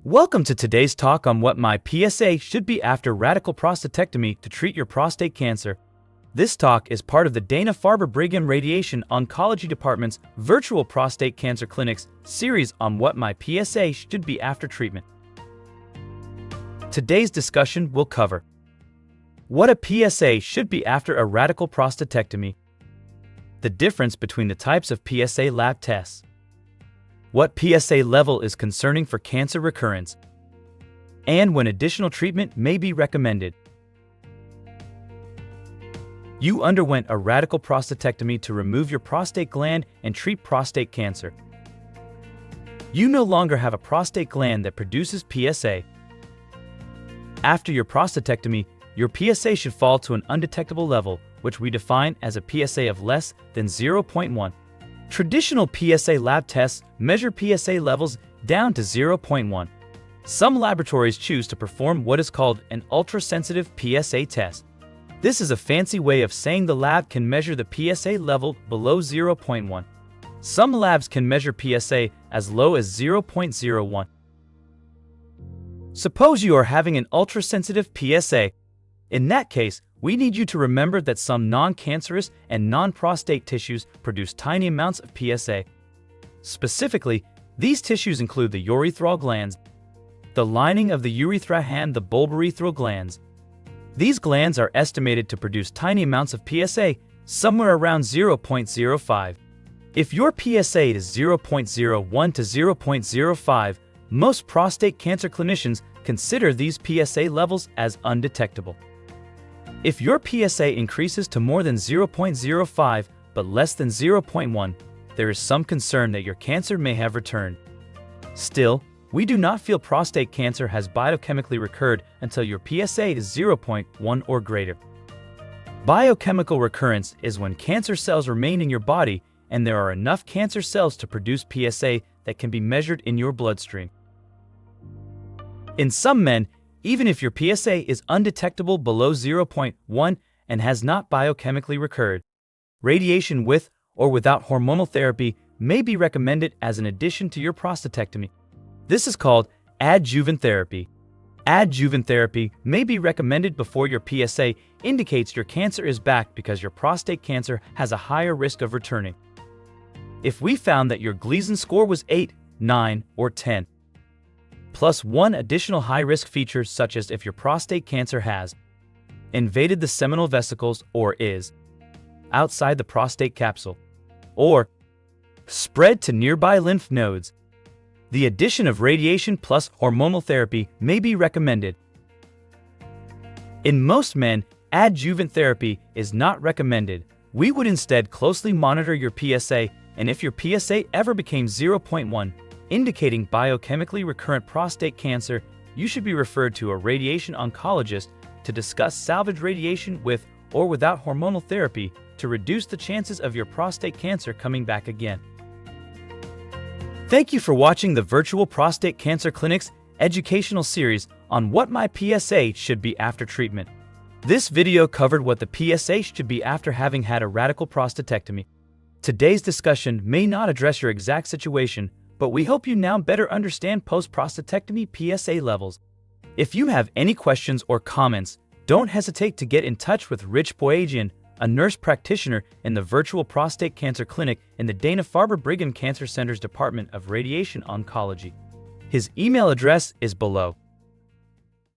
Welcome to today's talk on what my PSA should be after radical prostatectomy to treat your prostate cancer. This talk is part of the Dana-Farber Brigham Radiation Oncology Department's Virtual Prostate Cancer Clinics series on what my PSA should be after treatment. Today's discussion will cover what a PSA should be after a radical prostatectomy, the difference between the types of PSA lab tests, what PSA level is concerning for cancer recurrence, and when additional treatment may be recommended. You underwent a radical prostatectomy to remove your prostate gland and treat prostate cancer. You no longer have a prostate gland that produces PSA. After your prostatectomy, your PSA should fall to an undetectable level, which we define as a PSA of less than 0.1. Traditional PSA lab tests measure PSA levels down to 0.1. Some laboratories choose to perform what is called an ultrasensitive PSA test. This is a fancy way of saying the lab can measure the PSA level below 0.1. Some labs can measure PSA as low as 0.01. Suppose you are having an ultrasensitive PSA. In that case, we need you to remember that some non-cancerous and non-prostate tissues produce tiny amounts of PSA. Specifically, these tissues include the urethral glands, the lining of the urethra and the bulbourethral glands. These glands are estimated to produce tiny amounts of PSA, somewhere around 0.05. If your PSA is 0.01 to 0.05, most prostate cancer clinicians consider these PSA levels as undetectable. If your PSA increases to more than 0.05 but less than 0.1, there is some concern that your cancer may have returned. Still, we do not feel prostate cancer has biochemically recurred until your PSA is 0.1 or greater. Biochemical recurrence is when cancer cells remain in your body and there are enough cancer cells to produce PSA that can be measured in your bloodstream. In some men, even if your PSA is undetectable below 0.1 and has not biochemically recurred, radiation with or without hormonal therapy may be recommended as an addition to your prostatectomy. This is called adjuvant therapy. Adjuvant therapy may be recommended before your PSA indicates your cancer is back because your prostate cancer has a higher risk of returning. If we found that your Gleason score was 8, 9, or 10, plus one additional high-risk feature such as if your prostate cancer has invaded the seminal vesicles or is outside the prostate capsule, or spread to nearby lymph nodes, the addition of radiation plus hormonal therapy may be recommended. In most men, adjuvant therapy is not recommended. We would instead closely monitor your PSA, and if your PSA ever became 0.1, indicating biochemically recurrent prostate cancer, you should be referred to a radiation oncologist to discuss salvage radiation with or without hormonal therapy to reduce the chances of your prostate cancer coming back again. Thank you for watching the Virtual Prostate Cancer Clinics educational series on what my PSA should be after treatment. This video covered what the PSA should be after having had a radical prostatectomy. Today's discussion may not address your exact situation, but we hope you now better understand post-prostatectomy PSA levels. If you have any questions or comments, don't hesitate to get in touch with Rich Boyajian, a nurse practitioner in the Virtual Prostate Cancer Clinic in the Dana-Farber Brigham Cancer Center's Department of Radiation Oncology. His email address is below.